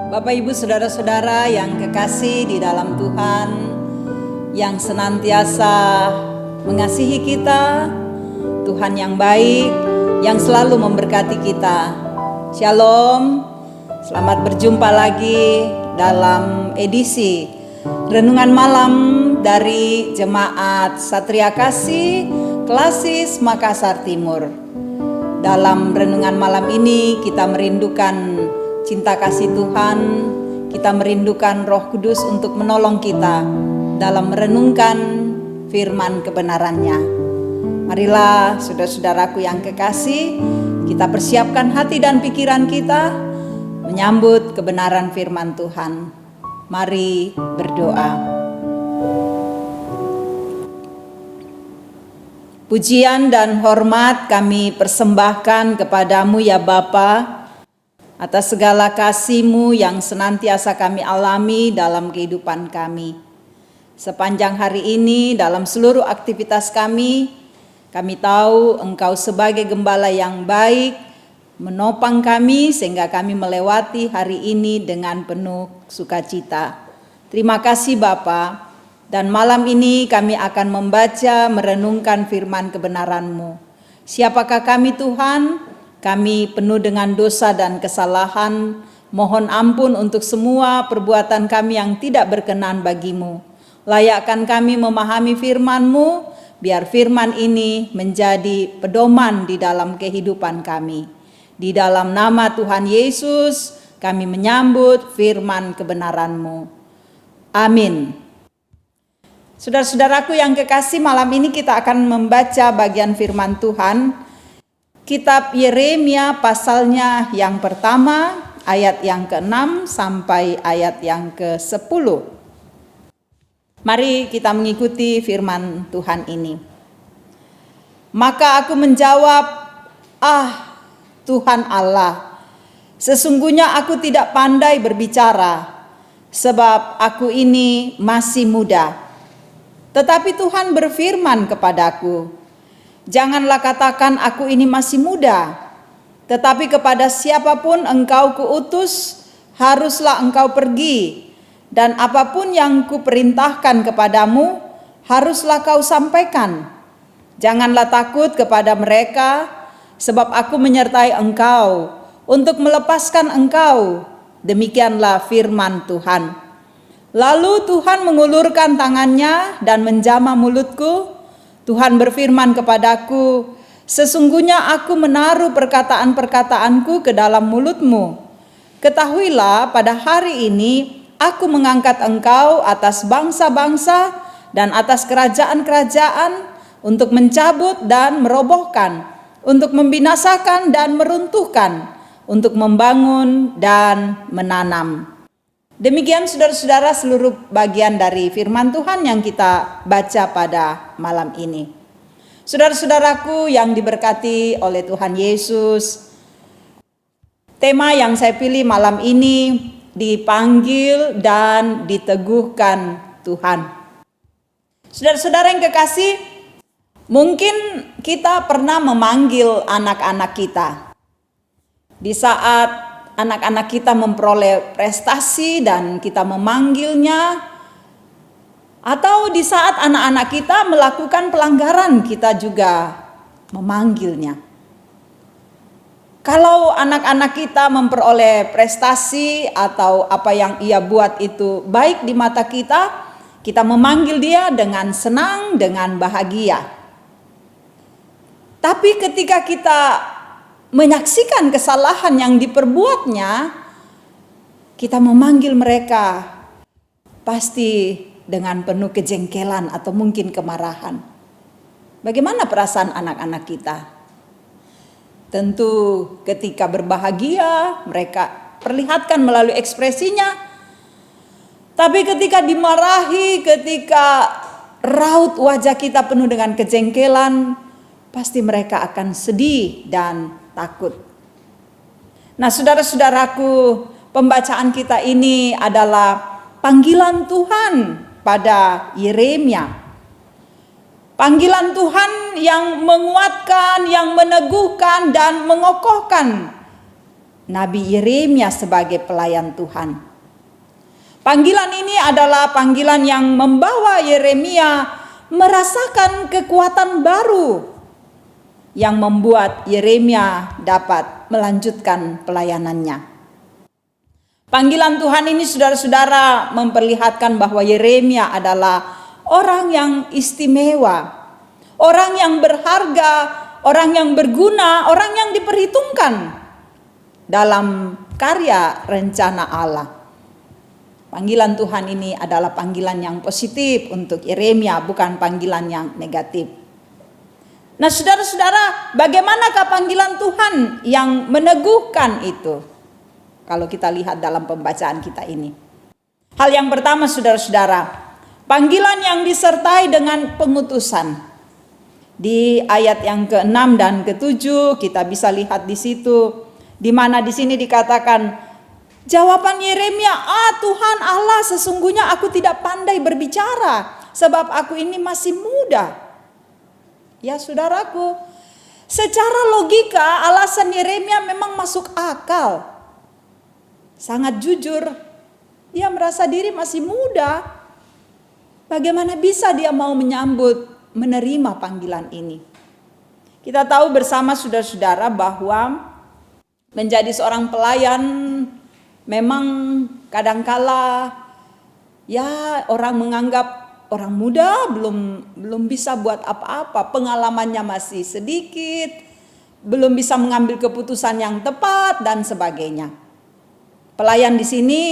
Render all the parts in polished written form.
Bapak Ibu Saudara-saudara yang kekasih di dalam Tuhan, yang senantiasa mengasihi kita, Tuhan yang baik, yang selalu memberkati kita. Shalom, selamat berjumpa lagi dalam edisi Renungan Malam dari Jemaat Satria Kasih Klasis Makassar Timur. Dalam renungan malam ini kita merindukan cinta kasih Tuhan, kita merindukan Roh Kudus untuk menolong kita dalam merenungkan firman kebenarannya. Marilah saudara-saudaraku yang kekasih, kita persiapkan hati dan pikiran kita menyambut kebenaran firman Tuhan. Mari berdoa. Pujian dan hormat kami persembahkan kepadamu ya Bapa, atas segala kasih-Mu yang senantiasa kami alami dalam kehidupan kami. Sepanjang hari ini dalam seluruh aktivitas kami tahu Engkau sebagai gembala yang baik, menopang kami sehingga kami melewati hari ini dengan penuh sukacita. Terima kasih Bapa. Dan malam ini kami akan membaca, merenungkan firman kebenaran-Mu. Siapakah kami Tuhan? Kami penuh dengan dosa dan kesalahan. Mohon ampun untuk semua perbuatan kami yang tidak berkenan bagi-Mu. Layakkan kami memahami firman-Mu, biar firman ini menjadi pedoman di dalam kehidupan kami. Di dalam nama Tuhan Yesus, kami menyambut firman kebenaran-Mu. Amin. Saudara-saudaraku yang kekasih, malam ini kita akan membaca bagian firman Tuhan. Kitab Yeremia pasalnya yang pertama, ayat yang ke-6 sampai ayat yang ke-10. Mari kita mengikuti firman Tuhan ini. Maka aku menjawab, Tuhan Allah, sesungguhnya aku tidak pandai berbicara, sebab aku ini masih muda. Tetapi Tuhan berfirman kepadaku, janganlah katakan aku ini masih muda, tetapi kepada siapapun engkau kuutus, haruslah engkau pergi, dan apapun yang kuperintahkan kepadamu, haruslah kau sampaikan. Janganlah takut kepada mereka, sebab aku menyertai engkau untuk melepaskan engkau. Demikianlah firman Tuhan. Lalu Tuhan mengulurkan tangannya dan menjamah mulutku. Tuhan berfirman kepadaku, sesungguhnya aku menaruh perkataan-perkataanku ke dalam mulutmu. Ketahuilah pada hari ini aku mengangkat engkau atas bangsa-bangsa dan atas kerajaan-kerajaan untuk mencabut dan merobohkan, untuk membinasakan dan meruntuhkan, untuk membangun dan menanam. Demikian saudara-saudara seluruh bagian dari firman Tuhan yang kita baca pada malam ini. Saudara-saudaraku yang diberkati oleh Tuhan Yesus, tema yang saya pilih malam ini dipanggil dan diteguhkan Tuhan. Saudara-saudara yang kekasih, mungkin kita pernah memanggil anak-anak kita. Di saat anak-anak kita memperoleh prestasi dan kita memanggilnya, atau di saat anak-anak kita melakukan pelanggaran kita juga memanggilnya. Kalau anak-anak kita memperoleh prestasi atau apa yang ia buat itu baik di mata kita, kita memanggil dia dengan senang, dengan bahagia. Tapi ketika kita menyaksikan kesalahan yang diperbuatnya, kita memanggil mereka pasti dengan penuh kejengkelan atau mungkin kemarahan. Bagaimana perasaan anak-anak kita? Tentu ketika berbahagia mereka perlihatkan melalui ekspresinya. Tapi ketika dimarahi, ketika raut wajah kita penuh dengan kejengkelan, pasti mereka akan sedih dan takut. Nah, saudara-saudaraku, pembacaan kita ini adalah panggilan Tuhan pada Yeremia. Panggilan Tuhan yang menguatkan, yang meneguhkan dan mengokohkan Nabi Yeremia sebagai pelayan Tuhan. Panggilan ini adalah panggilan yang membawa Yeremia merasakan kekuatan baru yang membuat Yeremia dapat melanjutkan pelayanannya. Panggilan Tuhan ini saudara-saudara memperlihatkan bahwa Yeremia adalah orang yang istimewa, orang yang berharga, orang yang berguna, orang yang diperhitungkan dalam karya rencana Allah. Panggilan Tuhan ini adalah panggilan yang positif untuk Yeremia, bukan panggilan yang negatif. Nah, saudara-saudara, bagaimanakah panggilan Tuhan yang meneguhkan itu? Kalau kita lihat dalam pembacaan kita ini. Hal yang pertama, saudara-saudara, panggilan yang disertai dengan pengutusan. Di ayat yang ke-6 dan ke-7 kita bisa lihat di situ, di mana di sini dikatakan, jawaban Yeremia, Tuhan Allah, sesungguhnya aku tidak pandai berbicara, sebab aku ini masih muda. Ya saudaraku, secara logika alasan Yeremia memang masuk akal. Sangat jujur, dia merasa diri masih muda. Bagaimana bisa dia mau menerima panggilan ini? Kita tahu bersama saudara-saudara bahwa menjadi seorang pelayan memang kadangkala ya orang menganggap orang muda belum bisa buat apa-apa, pengalamannya masih sedikit, belum bisa mengambil keputusan yang tepat dan sebagainya. Pelayan di sini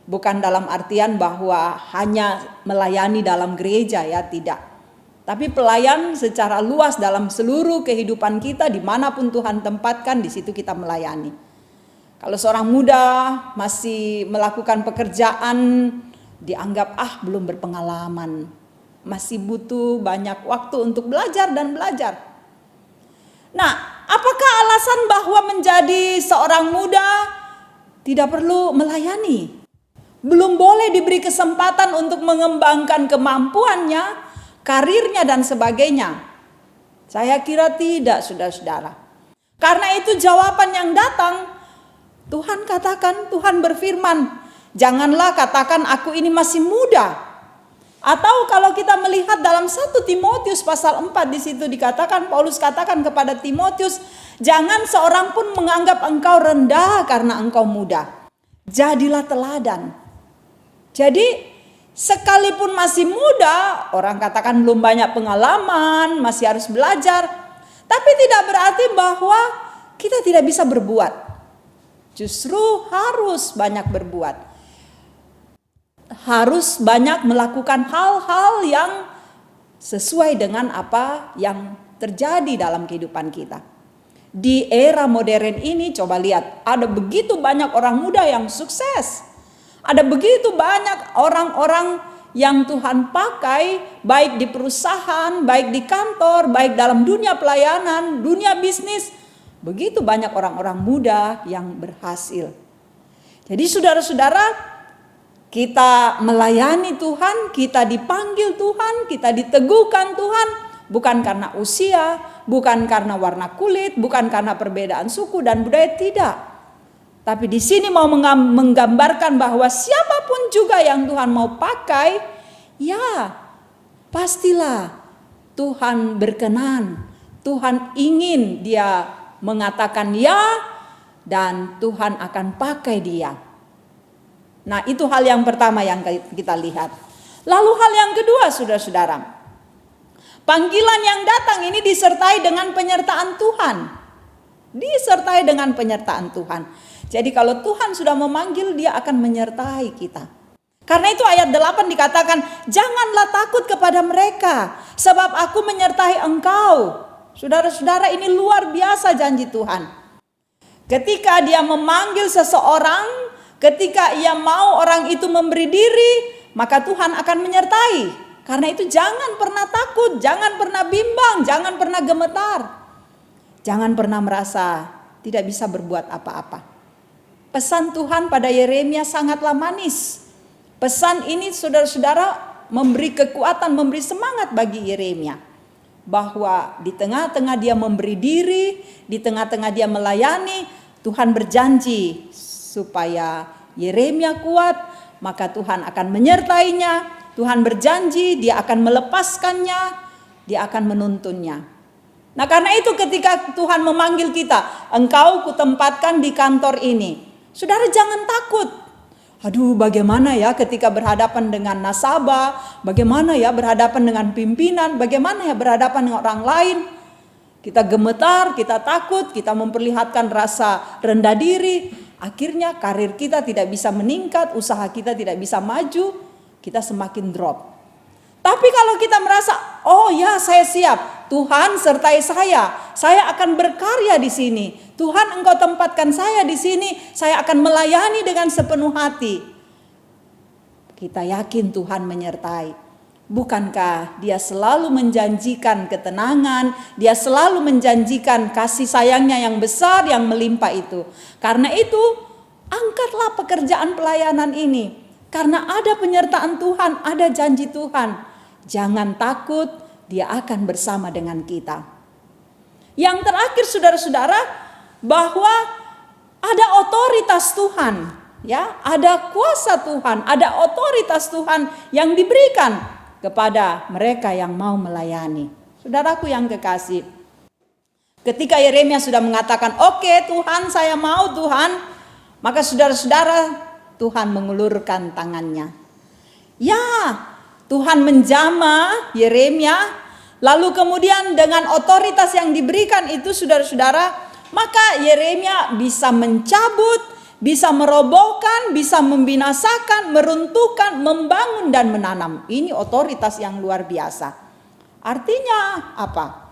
bukan dalam artian bahwa hanya melayani dalam gereja, ya tidak. Tapi pelayan secara luas dalam seluruh kehidupan kita, dimanapun Tuhan tempatkan, di situ kita melayani. Kalau seorang muda masih melakukan pekerjaan, dianggap belum berpengalaman, masih butuh banyak waktu untuk belajar dan belajar. Nah, apakah alasan bahwa menjadi seorang muda tidak perlu melayani? Belum boleh diberi kesempatan untuk mengembangkan kemampuannya, karirnya dan sebagainya? Saya kira tidak, saudara-saudara. Karena itu jawaban yang datang, Tuhan katakan, Tuhan berfirman, janganlah katakan aku ini masih muda. Atau kalau kita melihat dalam 1 Timotius pasal 4 di situ dikatakan, Paulus katakan kepada Timotius, jangan seorang pun menganggap engkau rendah karena engkau muda. Jadilah teladan. Jadi sekalipun masih muda, orang katakan belum banyak pengalaman, masih harus belajar, tapi tidak berarti bahwa kita tidak bisa berbuat. Justru harus banyak berbuat. Harus banyak melakukan hal-hal yang sesuai dengan apa yang terjadi dalam kehidupan kita. Di era modern ini coba lihat, ada begitu banyak orang muda yang sukses. Ada begitu banyak orang-orang yang Tuhan pakai, baik di perusahaan, baik di kantor, baik dalam dunia pelayanan, dunia bisnis. Begitu banyak orang-orang muda yang berhasil. Jadi saudara-saudara, kita melayani Tuhan, kita dipanggil Tuhan, kita diteguhkan Tuhan, bukan karena usia, bukan karena warna kulit, bukan karena perbedaan suku dan budaya, tidak. Tapi di sini mau menggambarkan bahwa siapapun juga yang Tuhan mau pakai, ya pastilah Tuhan berkenan, Tuhan ingin dia mengatakan ya, dan Tuhan akan pakai dia. Nah, itu hal yang pertama yang kita lihat. Lalu hal yang kedua, saudara-saudara, panggilan yang datang ini disertai dengan penyertaan Tuhan. Disertai dengan penyertaan Tuhan. Jadi kalau Tuhan sudah memanggil, dia akan menyertai kita. Karena itu ayat 8 dikatakan, janganlah takut kepada mereka, sebab aku menyertai engkau. Saudara-saudara, ini luar biasa janji Tuhan. Ketika dia memanggil seseorang, ketika ia mau orang itu memberi diri, maka Tuhan akan menyertai. Karena itu jangan pernah takut, jangan pernah bimbang, jangan pernah gemetar. Jangan pernah merasa tidak bisa berbuat apa-apa. Pesan Tuhan pada Yeremia sangatlah manis. Pesan ini saudara-saudara memberi kekuatan, memberi semangat bagi Yeremia. Bahwa di tengah-tengah dia memberi diri, di tengah-tengah dia melayani, Tuhan berjanji supaya Yeremia kuat, maka Tuhan akan menyertainya. Tuhan berjanji dia akan melepaskannya, dia akan menuntunnya. Nah, karena itu ketika Tuhan memanggil kita, engkau kutempatkan di kantor ini. Saudara jangan takut. Aduh, bagaimana ya ketika berhadapan dengan nasabah, bagaimana ya berhadapan dengan pimpinan, bagaimana ya berhadapan dengan orang lain. Kita gemetar, kita takut, kita memperlihatkan rasa rendah diri. Akhirnya karir kita tidak bisa meningkat, usaha kita tidak bisa maju, kita semakin drop. Tapi kalau kita merasa, oh ya saya siap, Tuhan sertai saya akan berkarya di sini. Tuhan engkau tempatkan saya di sini, saya akan melayani dengan sepenuh hati. Kita yakin Tuhan menyertai. Bukankah dia selalu menjanjikan ketenangan, dia selalu menjanjikan kasih sayangnya yang besar, yang melimpah itu. Karena itu, angkatlah pekerjaan pelayanan ini. Karena ada penyertaan Tuhan, ada janji Tuhan. Jangan takut, dia akan bersama dengan kita. Yang terakhir saudara-saudara, bahwa ada otoritas Tuhan. Ya, ada kuasa Tuhan, ada otoritas Tuhan yang diberikan kepada mereka yang mau melayani. Saudaraku yang kekasih, ketika Yeremia sudah mengatakan, oke Tuhan saya mau Tuhan, maka saudara-saudara Tuhan mengulurkan tangannya. Ya, Tuhan menjamah Yeremia, lalu kemudian dengan otoritas yang diberikan itu saudara-saudara, maka Yeremia bisa mencabut, bisa merobohkan, bisa membinasakan, meruntuhkan, membangun dan menanam. Ini otoritas yang luar biasa. Artinya apa?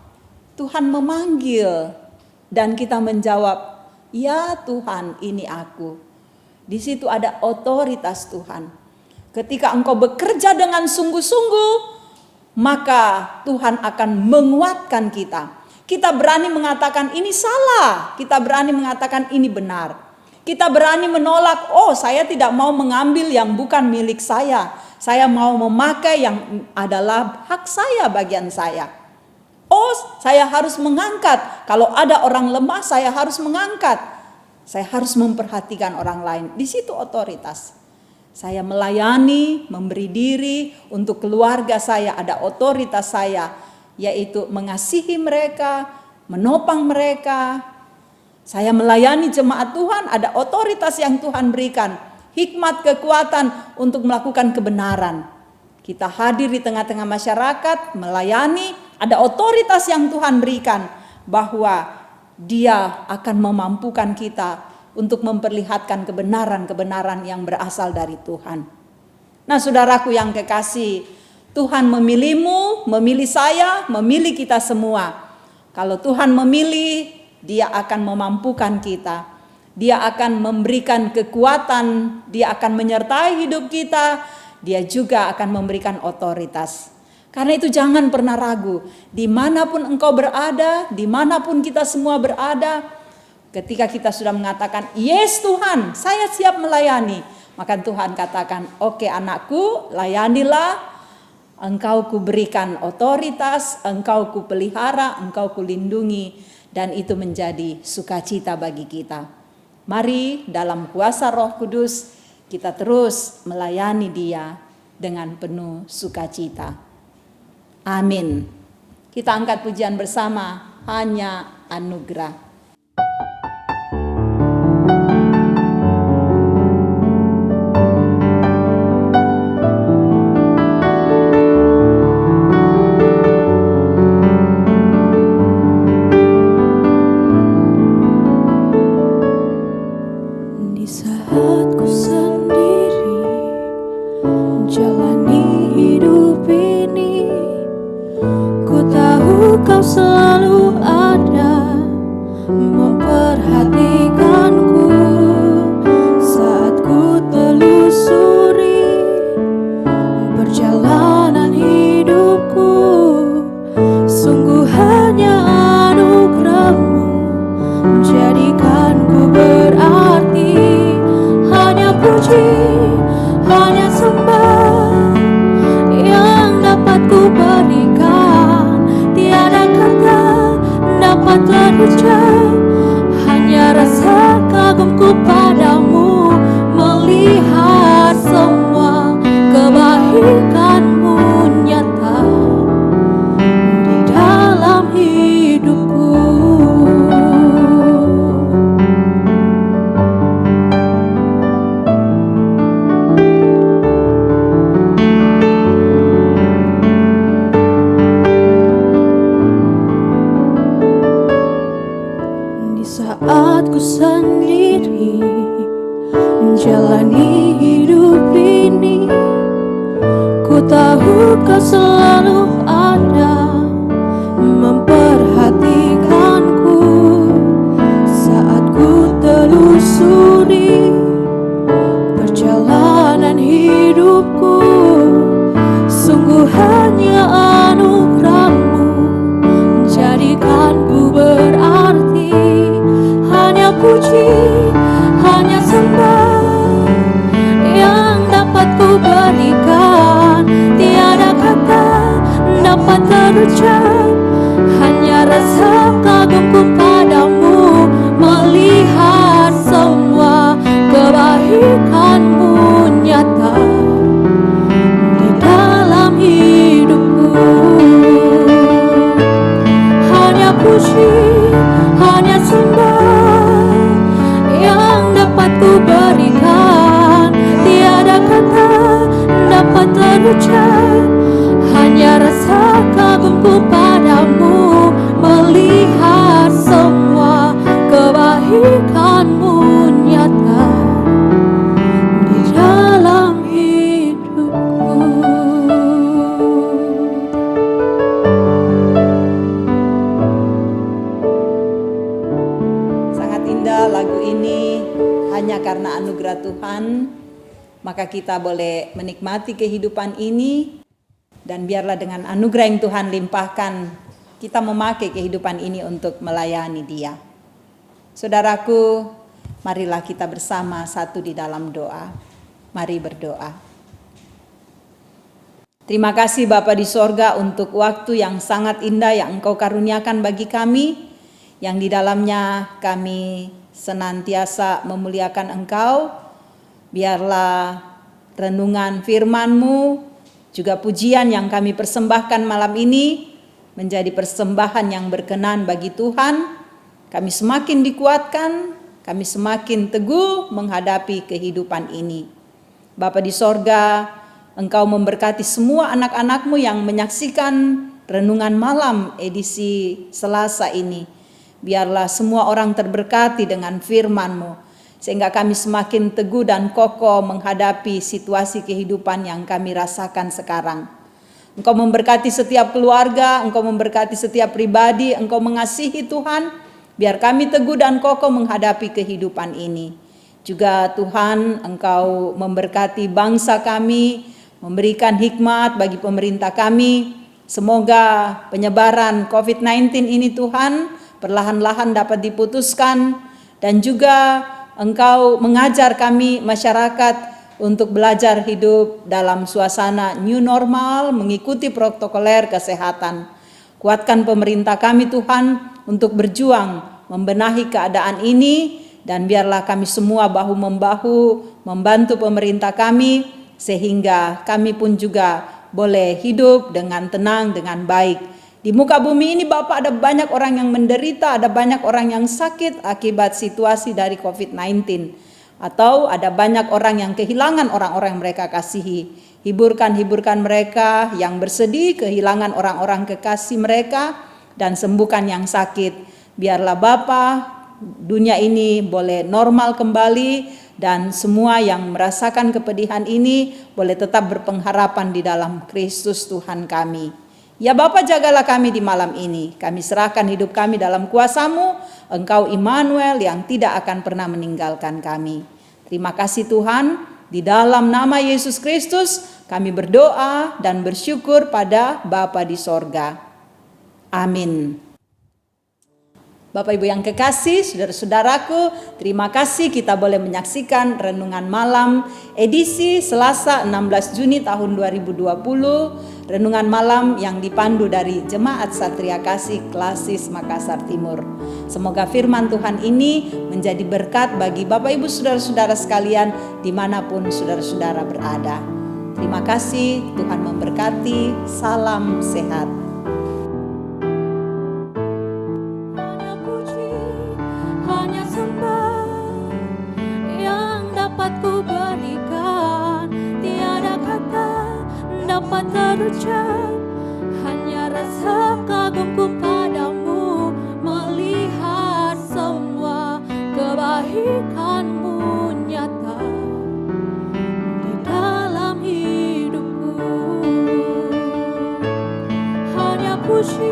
Tuhan memanggil dan kita menjawab, ya Tuhan ini aku. Di situ ada otoritas Tuhan. Ketika engkau bekerja dengan sungguh-sungguh, maka Tuhan akan menguatkan kita. Kita berani mengatakan ini salah, kita berani mengatakan ini benar. Kita berani menolak, oh saya tidak mau mengambil yang bukan milik saya. Saya mau memakai yang adalah hak saya, bagian saya. Oh saya harus mengangkat, kalau ada orang lemah saya harus mengangkat. Saya harus memperhatikan orang lain, di situ otoritas. Saya melayani, memberi diri untuk keluarga saya, ada otoritas saya. Yaitu mengasihi mereka, menopang mereka. Saya melayani jemaat Tuhan, ada otoritas yang Tuhan berikan. Hikmat, kekuatan untuk melakukan kebenaran. Kita hadir di tengah-tengah masyarakat, melayani, ada otoritas yang Tuhan berikan. Bahwa dia akan memampukan kita untuk memperlihatkan kebenaran-kebenaran yang berasal dari Tuhan. Nah saudaraku yang kekasih, Tuhan memilihmu, memilih saya, memilih kita semua. Kalau Tuhan memilih, dia akan memampukan kita. Dia akan memberikan kekuatan. Dia akan menyertai hidup kita. Dia juga akan memberikan otoritas. Karena itu jangan pernah ragu. Dimanapun engkau berada, dimanapun kita semua berada, ketika kita sudah mengatakan, yes Tuhan, saya siap melayani. Maka Tuhan katakan, oke anakku, layanilah. Engkau kuberikan otoritas, engkau kupelihara, engkau kulindungi. Dan itu menjadi sukacita bagi kita. Mari dalam kuasa Roh Kudus kita terus melayani Dia dengan penuh sukacita. Amin. Kita angkat pujian bersama, hanya anugerah. Ku berikan tiada kata tahu kau selalu ada memperhatikanku saat ku telusuri perjalanan hidupku. Sungguh hanya anugerah-Mu menjadikanku berarti. Hanya puji, hanya sembah yang dapat ku berikan. Tiada kata dapat terucap, hanya rasa kagumku padamu, melihat semua kebaikan-Mu nyata di dalam hidupku. Hanya puji, hanya sembah yang dapat ku berikan. Tiada kata dapat terucap, hanya rasa kagumku padamu, melihat semua kebaikan-Mu nyata di dalam hidupku. Sangat indah lagu ini. Hanya karena anugerah Tuhan, maka kita boleh menikmati kehidupan ini. Dan biarlah dengan anugerah yang Tuhan limpahkan, kita memakai kehidupan ini untuk melayani Dia. Saudaraku, marilah kita bersama satu di dalam doa. Mari berdoa. Terima kasih Bapa di sorga untuk waktu yang sangat indah yang Engkau karuniakan bagi kami, yang di dalamnya kami senantiasa memuliakan Engkau. Biarlah renungan firman-Mu, juga pujian yang kami persembahkan malam ini menjadi persembahan yang berkenan bagi Tuhan. Kami semakin dikuatkan, kami semakin teguh menghadapi kehidupan ini. Bapa di sorga, Engkau memberkati semua anak-anak-Mu yang menyaksikan renungan malam edisi Selasa ini. Biarlah semua orang terberkati dengan firman-Mu, sehingga kami semakin teguh dan kokoh menghadapi situasi kehidupan yang kami rasakan sekarang. Engkau memberkati setiap keluarga, Engkau memberkati setiap pribadi, Engkau mengasihi Tuhan, biar kami teguh dan kokoh menghadapi kehidupan ini. Juga Tuhan, Engkau memberkati bangsa kami, memberikan hikmat bagi pemerintah kami. Semoga penyebaran COVID-19 ini Tuhan perlahan-lahan dapat diputuskan, dan juga Engkau mengajar kami masyarakat untuk belajar hidup dalam suasana new normal, mengikuti protokoler kesehatan. Kuatkan pemerintah kami Tuhan untuk berjuang membenahi keadaan ini, dan biarlah kami semua bahu-membahu membantu pemerintah kami, sehingga kami pun juga boleh hidup dengan tenang, dengan baik. Di muka bumi ini Bapak, ada banyak orang yang menderita, ada banyak orang yang sakit akibat situasi dari COVID-19. Atau ada banyak orang yang kehilangan orang-orang yang mereka kasihi. Hiburkan mereka yang bersedih, kehilangan orang-orang kekasih mereka, dan sembuhkan yang sakit. Biarlah Bapa, dunia ini boleh normal kembali, dan semua yang merasakan kepedihan ini boleh tetap berpengharapan di dalam Kristus Tuhan kami. Ya Bapa, jagalah kami di malam ini. Kami serahkan hidup kami dalam kuasa-Mu. Engkau Immanuel yang tidak akan pernah meninggalkan kami. Terima kasih Tuhan. Di dalam nama Yesus Kristus kami berdoa dan bersyukur pada Bapa di sorga. Amin. Bapak Ibu yang kekasih, saudara-saudaraku, terima kasih kita boleh menyaksikan renungan malam edisi Selasa 16 Juni tahun 2020. Renungan malam yang dipandu dari Jemaat Satria Kasih Klasis Makassar Timur. Semoga firman Tuhan ini menjadi berkat bagi Bapak Ibu saudara-saudara sekalian dimanapun saudara-saudara berada. Terima kasih, Tuhan memberkati, salam sehat. Hanya sembah yang dapat ku berikan. Tiada kata dapat terucap, hanya rasa kagumku padamu, melihat semua kebaikan-Mu nyata di dalam hidupku. puji,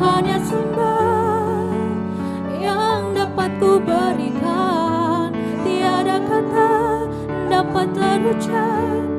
hanya sembah yang dapat ku berikan. Tiada kata dapat terucap